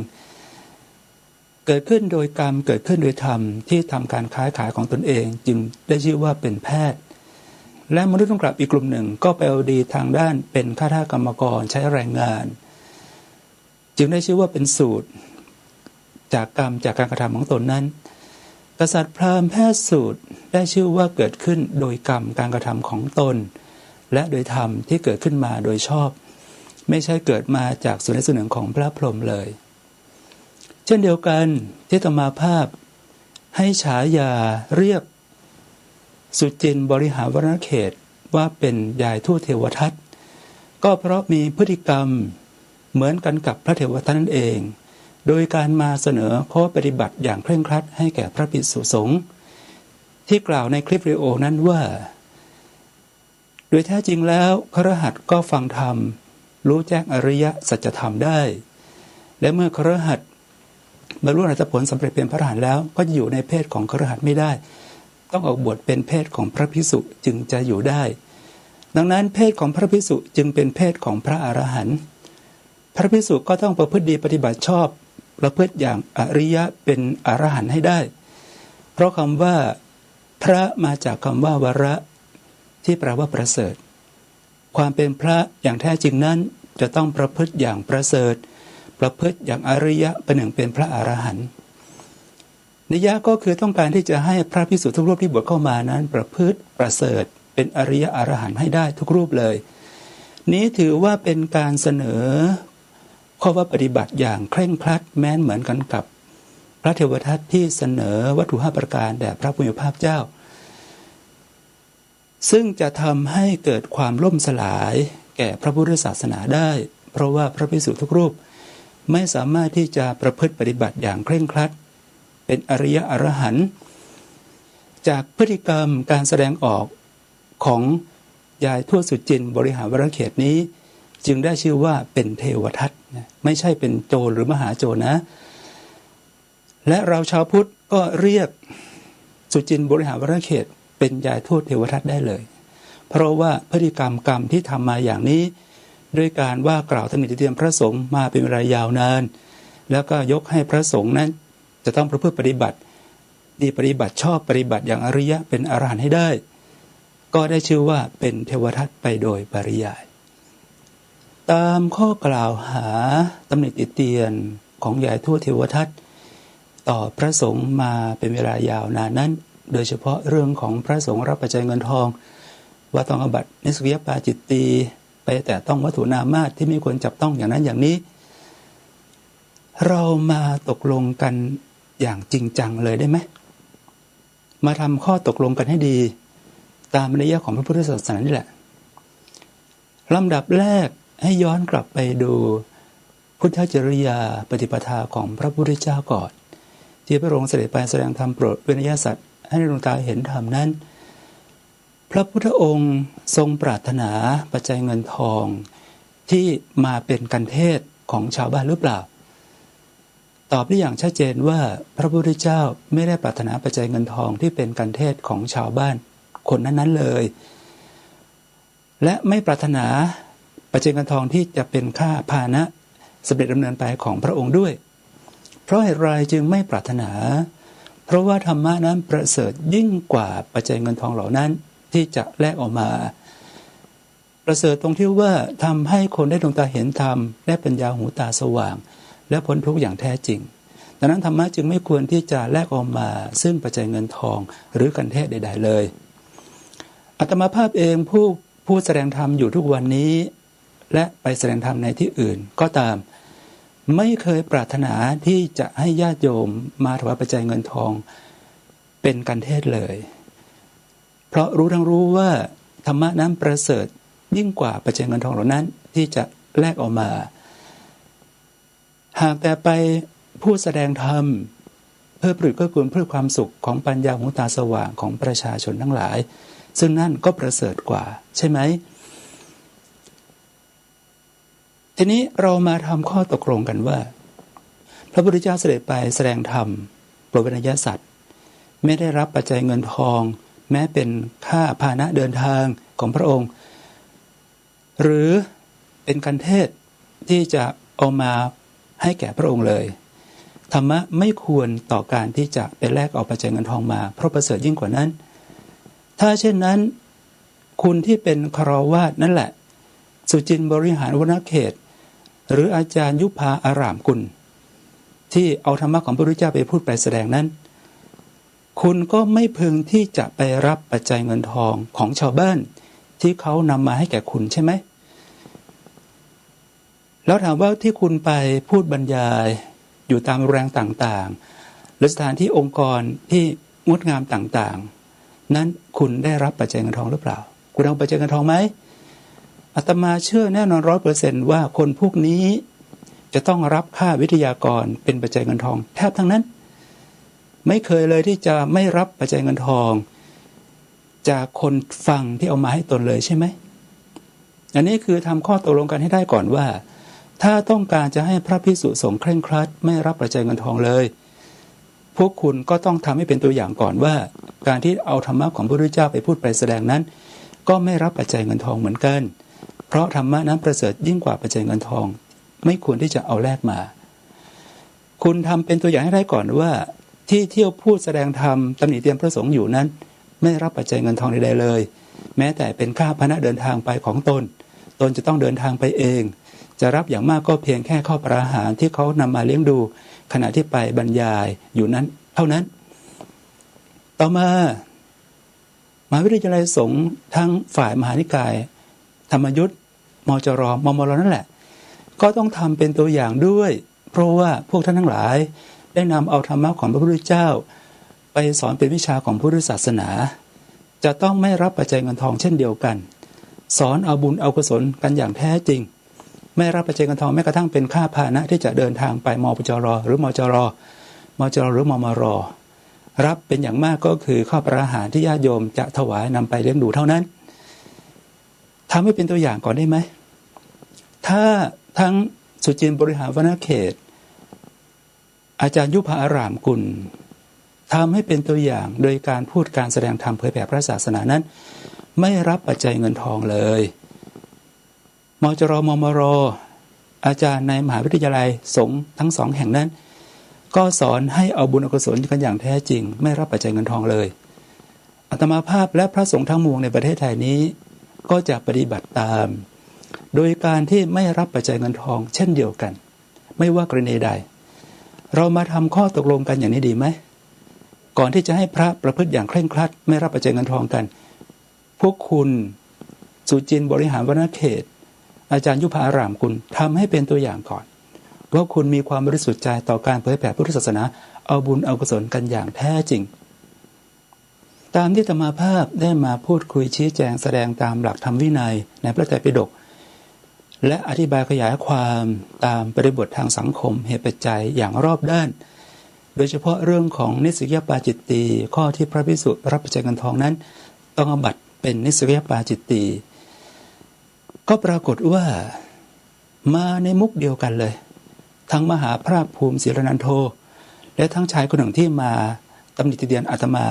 เกิดขึ้นโดยกรรมเกิดขึ้นโดยธรรมที่ทำการค้าขายของตนเองจึงได้ชื่อว่าเป็นแพทย์และมนุษย์ต้นกลับอีกกลุ่มหนึ่งก็ไปเอาดีทางด้านเป็นข้าทาสกรรมกรใช้แรงงานจึงได้ชื่อว่าเป็นสูตรจากกรรมจากการกระทำของตนนั้นกษัตริย์พราหมณ์แพทย์สูตรได้ชื่อว่าเกิดขึ้นโดยกรรมการกระทำของตนและโดยธรรมที่เกิดขึ้นมาโดยชอบไม่ใช่เกิดมาจากส่วนใดส่วนหนึ่งของพระพรหมเลยเช่นเดียวกันที่อาตมาภาพให้ฉายาเรียกสุจินต์บริหารวรรณเขตว่าเป็นยายทูตเทวทัตก็เพราะมีพฤติกรรมเหมือนกันกับพระเทวทัตนั่นเองโดยการมาเสนอข้อปฏิบัติอย่างเคร่งครัดให้แก่พระภิกษุสงฆ์ที่กล่าวในคลิปวิดีโอนั้นว่าโดยแท้จริงแล้วคฤหัสถ์ก็ฟังธรรมรู้แจ้งอริยสัจธรรมได้และเมื่อคฤหัสถ์บรรลุอรหัตผลสำเร็จเป็นพระอรหันต์แล้วก็จะอยู่ในเพศของคฤหัสถ์ไม่ได้ต้องออกบวชเป็นเพศของพระภิกษุจึงจะอยู่ได้ดังนั้นเพศของพระภิกษุจึงเป็นเพศของพระอรหันต์พระภิกษุก็ต้องประพฤติดีปฏิบัติชอบประพฤติอย่างอริยะเป็นอรหันต์ให้ได้เพราะคำว่าพระมาจากคำว่าวระที่แปลว่าประเสริฐความเป็นพระอย่างแท้จริงนั้นจะต้องประพฤติอย่างประเสริฐประพฤติอย่างอริยะเป็นหนึ่งเป็นพระอรหันต์นิยะก็คือต้องการที่จะให้พระภิกษุทุกรูปที่บวชเข้ามานั้นประพฤติประเสริฐเป็นอริยะอรหันต์ให้ได้ทุกรูปเลยนี้ถือว่าเป็นการเสนอข้อว่าปฏิบัติอย่างเคร่งครัดแม้นเหมือนกันกับพระเทวทัตที่เสนอวัตถุ5ประการแด่พระผู้มีพระภาคเจ้าซึ่งจะทำให้เกิดความล่มสลายแก่พระพุทธศาสนาได้เพราะว่าพระภิกษุทุกรูปไม่สามารถที่จะประพฤติปฏิบัติอย่างเคร่งครัดเป็นอริยะอรหันต์จากพฤติกรรมการแสดงออกของยายทวดสุจินต์บริหารวรเขตนี้จึงได้ชื่อว่าเป็นเทวทัตไม่ใช่เป็นโจรหรือมหาโจรนะและเราชาวพุทธก็เรียกสุจินต์บริหารวรเขตเป็นยายทวดเทวทัตได้เลยเพราะว่าพฤติกรรมกรรมที่ทำมาอย่างนี้ด้วยการว่ากล่าวตำหนิติเตียนพระสงฆ์มาเป็นเวลายาวนานแล้วก็ยกให้พระสงฆ์นั้นจะต้องประพฤติปฏิบัติดีปฏิบัติชอบปฏิบัติอย่างอริยะเป็นอรหันต์ให้ได้ก็ได้ชื่อว่าเป็นเทวทัตไปโดยปริยายตามข้อกล่าวหาตำหนิติเตียน ของใหญ่ทั่วเทวทัตต่อพระสงฆ์มาเป็นเวลายาวนานนั้นโดยเฉพาะเรื่องของพระสงฆ์รับปัจจัยเงินทองว่าต้องอบัตินิสกิยปาจิตตีไปแต่ต้องวัตถุนามาสที่ไม่ควรจับต้องอย่างนั้นอย่างนี้เรามาตกลงกันอย่างจริงจังเลยได้ไหมมาทำข้อตกลงกันให้ดีตามนัยยะของพระพุทธศาสนานี่แหละลำดับแรกให้ย้อนกลับไปดูพุทธจริยาปฏิปทาของพระพุทธเจ้าก่อนที่พระองค์เสด็จไปแสดงธรรมโปรดเวนยสัตว์ให้ดวงตาเห็นธรรมนั้นพระพุทธองค์ทรงปรารถนาปัจจัยเงินทองที่มาเป็นกันเทศของชาวบ้านหรือเปล่าตอบได้อย่างชัดเจนว่าพระพุทธเจ้าไม่ได้ปรารถนาปัจจัยเงินทองที่เป็นกันเทศของชาวบ้านคนนั้นๆเลยและไม่ปรารถนาปัจจัยเงินทองที่จะเป็นค่าพาหนะเสด็จดำเนินไปของพระองค์ด้วยเพราะเหตุไรจึงไม่ปรารถนาเพราะว่าธรรมะนั้นประเสริฐยิ่งกว่าปัจจัยเงินทองเหล่านั้นที่จะแลกออกมาประเสริฐตรงที่ว่าทำให้คนได้ดวงตาเห็นธรรมได้ปัญญาหูตาสว่างและพ้นทุกข์อย่างแท้จริงดังนั้นธรรมะจึงไม่ควรที่จะแลกออกมาซึ่งปัจจัยเงินทองหรือกันเทศใดๆเลยอาตมาภาพเองผู้แสดงธรรมอยู่ทุกวันนี้และไปแสดงธรรมในที่อื่นก็ตามไม่เคยปรารถนาที่จะให้ญาติโยมมาถวายปัจจัยเงินทองเป็นกันเทศเลยเพราะรู้ทั้งรู้ว่าธรรมะนั้นประเสริฐยิ่งกว่าปัจจัยเงินทองเหล่านั้นที่จะแลกออกมาหากแต่ไปผู้แสดงธรรมเพื่อปลุกเกื้อกูลเพื่อความสุขของปัญญาหูตาสว่างของประชาชนทั้งหลายซึ่งนั่นก็ประเสริฐกว่าใช่ไหมทีนี้เรามาทำข้อตกลงกันว่าพระพุทธเจ้าเสด็จไปแสดงธรรมโปรดเวนยสัตว์ไม่ได้รับปัจจัยเงินทองแม้เป็นค่าพาหนะเดินทางของพระองค์หรือเป็นการเทศที่จะเอามาให้แก่พระองค์เลยธรรมะไม่ควรต่อการที่จะไปแลกเอาปัจจัยเงินทองมาเพราะประเสริฐยิ่งกว่านั้นถ้าเช่นนั้นคุณที่เป็นฆราวาสนั่นแหละสุจินต์บริหารวรรณเขตหรืออาจารย์ยุพาอารามกุลที่เอาธรรมะของพระพุทธเจ้าไปพูดไปแสดงนั้นคุณก็ไม่พึงที่จะไปรับปัจจัยเงินทองของชาวบ้านที่เขานำมาให้แก่คุณใช่ไหมแล้วถามว่าที่คุณไปพูดบรรยายอยู่ตามโรงแรมต่างๆหรือสถานที่องค์กรที่งดงามต่างๆนั้นคุณได้รับปัจจัยเงินทองหรือเปล่าคุณเอาปัจจัยเงินทองไหมอาตมาเชื่อแน่นอน 100% ว่าคนพวกนี้จะต้องรับค่าวิทยากรเป็นปัจจัยเงินทองแทบทั้งนั้นไม่เคยเลยที่จะไม่รับปัจจัยเงินทองจากคนฟังที่เอามาให้ตนเลยใช่ไหมอันนี้คือทำข้อตกลงกันให้ได้ก่อนว่าถ้าต้องการจะให้พระภิกษุสงฆ์เคร่งครัดไม่รับปัจจัยเงินทองเลยพวกคุณก็ต้องทำให้เป็นตัวอย่างก่อนว่าการที่เอาธรรมะของพระพุทธเจ้าไปพูดไปแสดงนั้นก็ไม่รับปัจจัยเงินทองเหมือนกันเพราะธรรมะนั้นประเสริฐยิ่งกว่าปัจจัยเงินทองไม่ควรที่จะเอาแลกมาคุณทำเป็นตัวอย่างให้ได้ก่อนว่าที่เที่ยวพูดแสดงธรรมตำหนิเตียนพระสงฆ์อยู่นั้นไม่รับปัจจัยเงินทองใดๆเลยแม้แต่เป็นค่าพาหนะเดินทางไปของตนจะต้องเดินทางไปเองจะรับอย่างมากก็เพียงแค่ข้าวปลาอาหารที่เขานำมาเลี้ยงดูขณะที่ไปบรรยายอยู่นั้นเท่านั้นต่อมามหาวิทยาลัยสงฆ์ทั้งฝ่ายมหานิกายธรรมยุทธมจร.มมร.นั่นแหละก็ต้องทำเป็นตัวอย่างด้วยเพราะว่าพวกท่านทั้งหลายได้นำเอาธรรมะของพระพุทธเจ้าไปสอนเป็นวิชาของพุทธศาสนาจะต้องไม่รับปัจจัยเงินทองเช่นเดียวกันสอนเอาบุญเอากุศลกันอย่างแท้จริงไม่รับปัจจัยเงินทองแม้กระทั่งเป็นค่าพาหนะที่จะเดินทางไปมปจร.หรือมจร.หรือมมร.รับเป็นอย่างมากก็คือข้าวปลาอาหารที่ญาติโยมจะถวายนำไปเลี้ยงดูเท่านั้นทำให้เป็นตัวอย่างก่อนได้ไหมถ้าทั้งสุจินต์บริหารวรรณเขตอาจารย์ยุพาอารามกุลทำให้เป็นตัวอย่างโดยการพูดการแสดงธรรมเผยแผ่พระศาสนานั้นไม่รับปัจจัยเงินทองเลยมจร.มมร.อาจารย์ในมหาวิทยาลัยสงฆ์ทั้งสองแห่งนั้นก็สอนให้เอาบุญอกุศลกันอย่างแท้จริงไม่รับปัจจัยเงินทองเลยอาตมาภาพและพระสงฆ์ทั้งมวลในประเทศไทยนี้ก็จะปฏิบัติตามโดยการที่ไม่รับปัจจัยเงินทองเช่นเดียวกันไม่ว่ากรณีใด เรามาทำข้อตกลงกันอย่างนี้ดีไหมก่อนที่จะให้พระประพฤติอย่างเคร่งครัดไม่รับปัจจัยเงินทองกันพวกคุณสุจินต์บริหารวณเขตอาจารย์ยุพารามคุณทำให้เป็นตัวอย่างก่อนว่าคุณมีความบริสุทธิ์ใจต่อการเผยแผ่พุทธศาสนาเอาบุญเอากุศลกันอย่างแท้จริงตามที่อาตมาภาพได้มาพูดคุยชี้แจงแสดงตามหลักธรรมวินัยในพระไตรปิฎกและอธิบายขยายความตามบริบททางสังคมเหตุปัจจัยอย่างรอบด้านโดยเฉพาะเรื่องของนิสกิยปาจิตตีข้อที่พระภิกษุรับปัจจัยเงินทองนั้นต้องอาบัติเป็นนิสกิยปาจิตตีก็ปรากฏว่ามาในมุกเดียวกันเลยทั้งมหาภาคภูมิศิรนันโทและทั้งชายคนหนึ่งที่มาตำหนิติเตียนอาตมา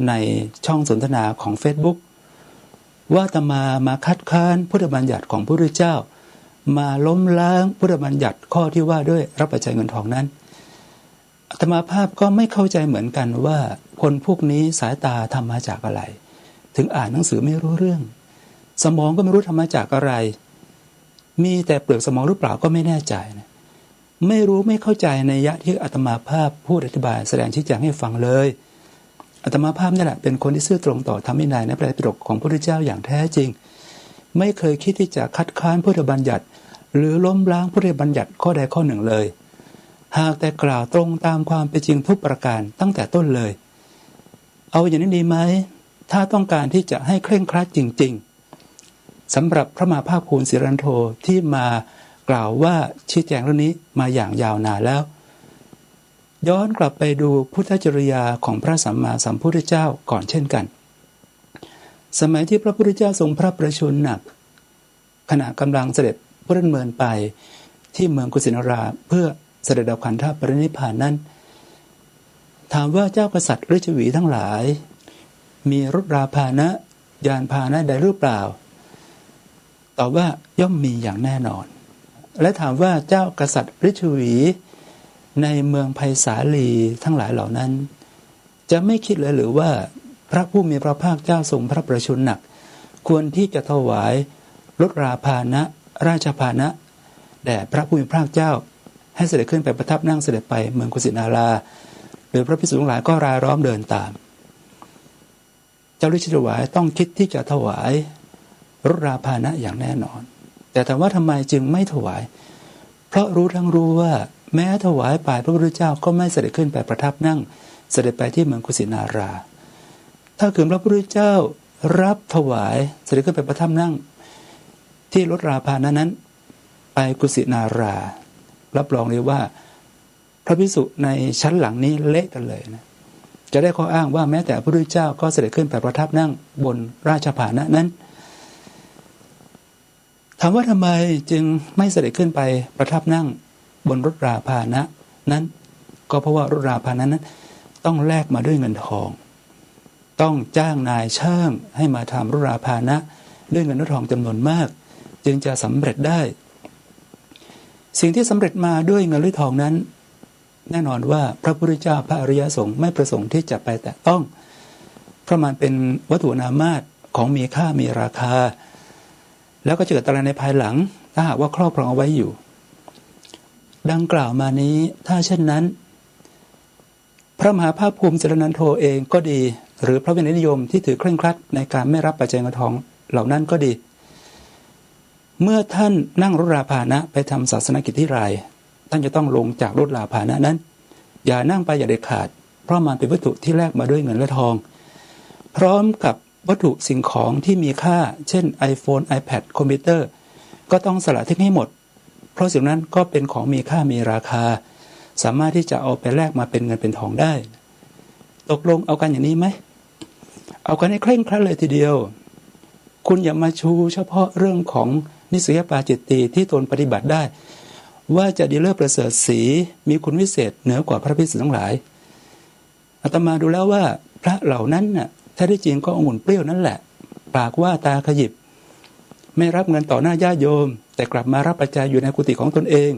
ในช่องสนทนาของ Facebook ว่าอาตมาคัดค้านพุทธบัญญัติของพระพุทธเจ้ามาล้มล้างพุทธบัญญัติข้อที่ว่าด้วยรับปัจจัยเงินทองนั้นอาตมาภาพก็ไม่เข้าใจเหมือนกันว่าคนพวกนี้สายตาทำมาจากอะไรถึงอ่านหนังสือไม่รู้เรื่องสมองก็ไม่รู้ทำมาจากอะไรมีแต่เปลือกสมองหรือเปล่าก็ไม่แน่ใจนะไม่รู้ไม่เข้าใจในยะที่อาตมาภาพพูดอธิบายแสดงชี้แจงให้ฟังเลยอาตมาภาพนี่แหละเป็นคนที่ซื่อตรงต่อธรรมวินัยในพระไตรปิฎกของพระพุทธเจ้าอย่างแท้จริงไม่เคยคิดที่จะคัดค้านพุทธบัญญัติหรือล้มล้างพุทธบัญญัติข้อใดข้อหนึ่งเลยหากแต่กล่าวตรงตามความเป็นจริงทุกประการตั้งแต่ต้นเลยเอาอย่างนี้ดีไหมถ้าต้องการที่จะให้เคร่งครัดจริงๆสำหรับพระมหาภาคภูมิศิรนันโทที่มากล่าวว่าชี้แจงเรื่องนี้มาอย่างยาวนานแล้วย้อนกลับไปดูพุทธจริยาของพระสัมมาสัมพุทธเจ้าก่อนเช่นกันสมัยที่พระพุทธเจ้าทรงพระประชวรหนักขณะกำลังเสด็จพระดำเนินไปที่เมืองกุสินาราเพื่อเสด็จดับขันธปรินิพพานนั้นถามว่าเจ้ากษัตริย์ฤาษีวีทั้งหลายมีรถราพาหนะยานพาหนะใดหรือเปล่าตอบว่าย่อมมีอย่างแน่นอนและถามว่าเจ้ากษัตริย์ฤาษีวีในเมืองไผ่สาลีทั้งหลายเหล่านั้นจะไม่คิดเลยหรือว่าพระผู้มีพระภาคเจ้าทรงพระประชวรหนักควรที่จะถวายรถราพาหนะราชพาหนะแด่พระผู้มีพระภาคเจ้าให้เสด็จขึ้นไปประทับนั่งเสด็จไปเมืองกุสินาราโดยพระภิกษุทั้งหลายก็รายล้อมเดินตามเจ้าฤาษีถวายต้องคิดที่จะถวายรถราพาหนะอย่างแน่นอนแต่ถามว่าทำไมจึงไม่ถวายเพราะรู้ทั้งรู้ว่าแม้ถวายไปพระพุทธเจ้าก็ไม่เสด็จขึ้นไปประทับนั่งเสด็จไปที่เมืองกุสินาราถ้าเกิดพระพุทธเจ้ารับถวายเสด็จขึ้นไปประทับนั่งที่รถราพาหนะนั้นไปกุสินารารับรองเลยว่าพระภิกษุในชั้นหลังนี้เละกันเลยนะจะได้ข้ออ้างว่าแม้แต่พระพุทธเจ้าก็เสด็จขึ้นไปประทับนั่งบนราชพาหนะนั้นถามว่าทำไมจึงไม่เสด็จขึ้นไปประทับนั่งบนรถราพาหนะนั้นก็เพราะว่ารถราพาหนะนั้นต้องแลกมาด้วยเงินทองต้องจ้างนายช่างให้มาทำรถราพาหนะด้วยเงินทองจำนวนมากจึงจะสำเร็จได้สิ่งที่สำเร็จมาด้วยเงินหรือทองนั้นแน่นอนว่าพระพุทธเจ้าพระอริยสงฆ์ไม่ประสงค์ที่จะไปแตะต้องเพราะมันเป็นวัตถุนามาตของมีค่ามีราคาแล้วก็จะเกิดอันตรายในภายหลังถ้าหากว่าครอบครองเอาไว้อยู่ดังกล่าวมานี้ถ้าเช่นนั้นพระมหาภาคภูมิศิรนันโทเองก็ดีหรือพระวินัยนิยมที่ถือเคร่งครัดในการไม่รับปัจจัยเงินทองเหล่านั้นก็ดีเมื่อท่านนั่งรถราพาหนะไปทำศาสนกิจที่ไรท่านจะต้องลงจากรถราพาหนะนั้นอย่านั่งไปอย่าเด็ดขาดเพราะมันเป็นวัตถุที่แลกมาด้วยเงินและทองพร้อมกับวัตถุสิ่งของที่มีค่าเช่น iPhone iPad คอมพิวเตอร์ก็ต้องสละทิ้งให้หมดเพราะสิ่งนั้นก็เป็นของมีค่ามีราคาสามารถที่จะเอาไปแลกมาเป็นเงินเป็นทองได้ตกลงเอากันอย่างนี้ไหมเอากันให้เคร่งครัดเลยทีเดียวคุณอย่ามาชูเฉพาะเรื่องของนิสัยปาจิตติที่ตนปฏิบัติได้ว่าจะดีเลิศประเสริฐศรีมีคุณวิเศษเหนือกว่าพระภิกษุทั้งหลายอาตมาดูแล้วว่าพระเหล่านั้นน่ะแท้ที่จริงก็องุ่นเปรี้ยวนั่นแหละปากว่าตาขยิบไม่รับเงินต่อหน้าญาติโยมแต่กลับมารับปัจจัยอยู่ในกุฏิของตนเอง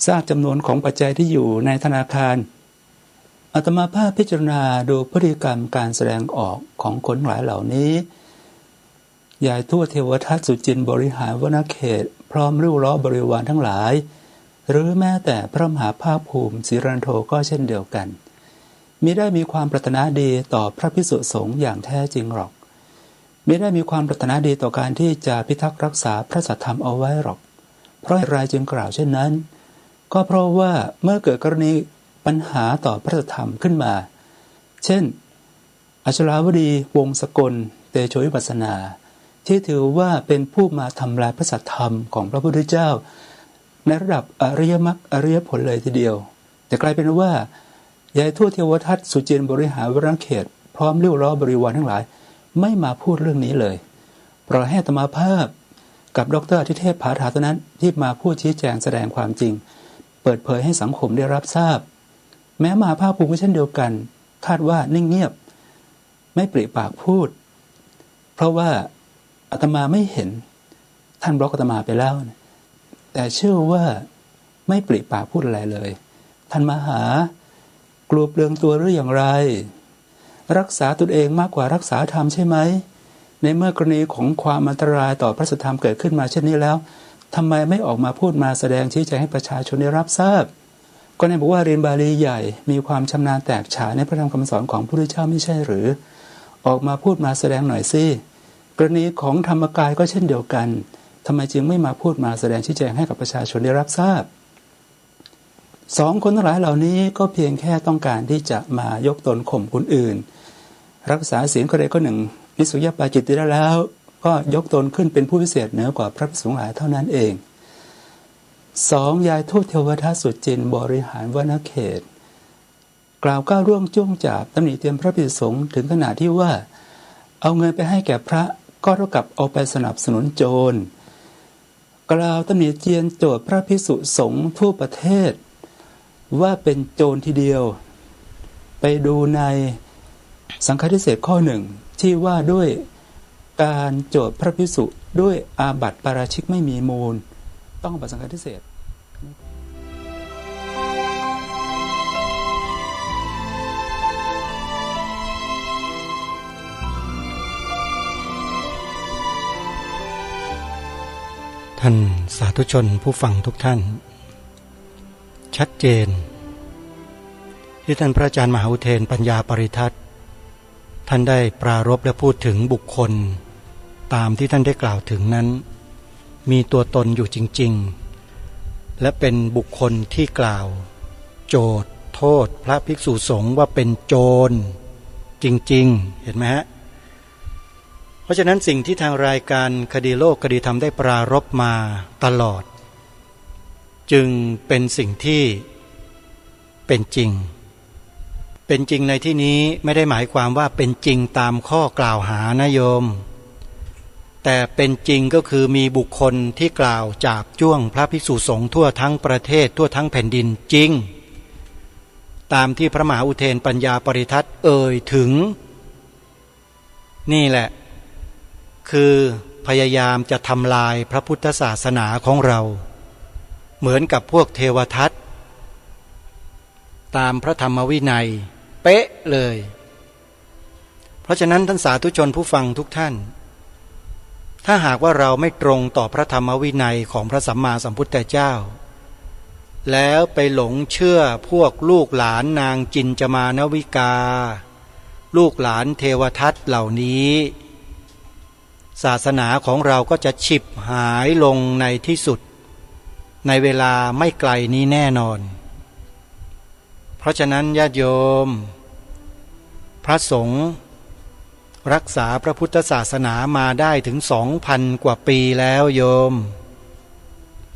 ทราบจำนวนของปัจจัยที่อยู่ในธนาคารอาตมาภาพพิจารณาดูพฤติกรรมการแสดงออกของคนหลายเหล่านี้ยายทั่วเทวทัตสุจินต์บริหารวณเขตพร้อมริ้วล้อบริวารทั้งหลาย หรือแม้แต่พระมหาภาคภูมิศรีรันโธก็เช่นเดียวกันมิได้มีความปรารถนาดีต่อพระภิกษุสงฆ์อย่างแท้จริงหรอกมิได้มีความปรารถนาดีต่อการที่จะพิทักษ์รักษาพระสัทธรรมเอาไว้หรอกเพราะอะไรจึงกล่าวเช่นนั้นก็เพราะว่าเมื่อเกิดกรณีปัญหาต่อพระสัทธรรมขึ้นมาเช่นอัชราวดีวงศ์สกลเตโชวิปัสสนาที่ถือว่าเป็นผู้มาทำลายพระสัทธรรมของพระพุทธเจ้าในระดับอริยมรรคอริยผลเลยทีเดียวแต่กลายเป็นว่ายายทูตเทวทัตสุจินบริหารวรเขตพร้อมเลี้ยวล้อบริวารทั้งหลายไม่มาพูดเรื่องนี้เลยปล่อยให้อาตมาภาพกับดร.อธิเทพผาถาเท่านั้นที่มาพูดชี้แจงแสดงความจริงเปิดเผยให้สังคมได้รับทราบแม้มหาภาคภูมิก็เช่นเดียวกันคาดว่านิ่งเงียบไม่ปริปากพูดเพราะว่าอาตมาไม่เห็นท่านบล็อกอาตมาไปแล้วแต่เชื่อว่าไม่ปริปากพูดอะไรเลยท่านมหากลัวเปลืองตัวหรืออย่างไรรักษาตนเองมากกว่ารักษาธรรมใช่ไหมในเมื่อกรณีของความอันตรายต่อพระสัทธรรมเกิดขึ้นมาเช่นนี้แล้วทำไมไม่ออกมาพูดมาแสดงชี้แจงให้ประชาชนได้รับทราบก็ในบอกว่าเรียนบาลีใหญ่มีความชำนาญแตกฉานในพระธรรมคำสอนของพระพุทธเจ้าไม่ใช่หรือออกมาพูดมาแสดงหน่อยสิกรณีของธรรมกายก็เช่นเดียวกันทำไมจึงไม่มาพูดมาแสดงชี้แจงให้กับประชาชนได้รับทราบสองคนทั้งหลายเหล่านี้ก็เพียงแค่ต้องการที่จะมายกตนข่มคนอื่นรักษาศีลข้อใดข้อหนึ่งนิสุยปาจิตติได้แล้วก็ยกตนขึ้นเป็นผู้พิเศษเหนือกว่าพระภิกษุทั้งหลายเท่านั้นเองสองยายทูตเทวทัตสุจินบริหารวนเขตกล่าวก้าวร่วงจ้วงจับตำหนิเตียมพระภิกษุสงฆ์ถึงขนาดที่ว่าเอาเงินไปให้แก่พระก็เท่ากับเอาไปสนับสนุนโจรกล่าวตำหนิเจียนโจทย์พระภิกษุสงฆ์ทั่วประเทศว่าเป็นโจรทีเดียวไปดูในสังฆทิเศษข้อหนึ่งที่ว่าด้วยการโจทย์พระภิกษุด้วยอาบัติปาราชิกไม่มีมูลต้องบัตรสังฆทิเศษ
ท่านสาธุชนผู้ฟังทุกท่านชัดเจนที่ท่านพระอาจารย์มหาอุเทนปัญญาปริทัศน์ท่านได้ปรารภและพูดถึงบุคคลตามที่ท่านได้กล่าวถึงนั้นมีตัวตนอยู่จริงๆและเป็นบุคคลที่กล่าวโจทย์โทษพระภิกษุสงฆ์ว่าเป็นโจรจริงๆเห็นไหมฮะเพราะฉะนั้นสิ่งที่ทางรายการคดีโลกคดีธรรมได้ปรารภมาตลอดจึงเป็นสิ่งที่เป็นจริงเป็นจริงในที่นี้ไม่ได้หมายความว่าเป็นจริงตามข้อกล่าวหานะโยมแต่เป็นจริงก็คือมีบุคคลที่กล่าวจาบจ้วงพระภิกษุสงฆ์ทั่วทั้งประเทศทั่วทั้งแผ่นดินจริงตามที่พระมหาอุเทนปัญญาปริทัศน์เอ่ยถึงนี่แหละคือพยายามจะทำลายพระพุทธศาสนาของเราเหมือนกับพวกเทวทัตตามพระธรรมวินัยเป๊ะเลยเพราะฉะนั้นท่านสาธุชนผู้ฟังทุกท่านถ้าหากว่าเราไม่ตรงต่อพระธรรมวินัยของพระสัมมาสัมพุทธเจ้าแล้วไปหลงเชื่อพวกลูกหลานนางจินจมานวิกาลูกหลานเทวทัตเหล่านี้ศาสนาของเราก็จะฉิบหายลงในที่สุดในเวลาไม่ไกลนี้แน่นอนเพราะฉะนั้นญาติโยมพระสงฆ์รักษาพระพุทธศาสนามาได้ถึง 2,000 กว่าปีแล้วโยม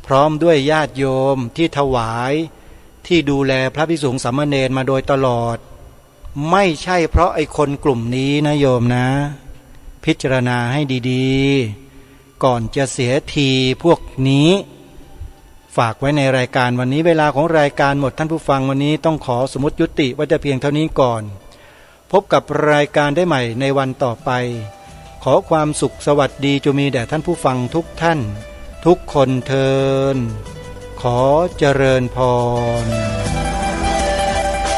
พร้อมด้วยญาติโยมที่ถวายที่ดูแลพระภิกษุสามเณรมาโดยตลอดไม่ใช่เพราะไอ้คนกลุ่มนี้นะโยมนะพิจารณาให้ดีๆก่อนจะเสียทีพวกนี้ฝากไว้ในรายการวันนี้เวลาของรายการหมดท่านผู้ฟังวันนี้ต้องขอสมมุติยุติไว้แต่เพียงเท่านี้ก่อนพบกับรายการได้ใหม่ในวันต่อไปขอความสุขสวัสดีจงมีแด่ท่านผู้ฟังทุกท่านทุกคนเทินขอเจริญพร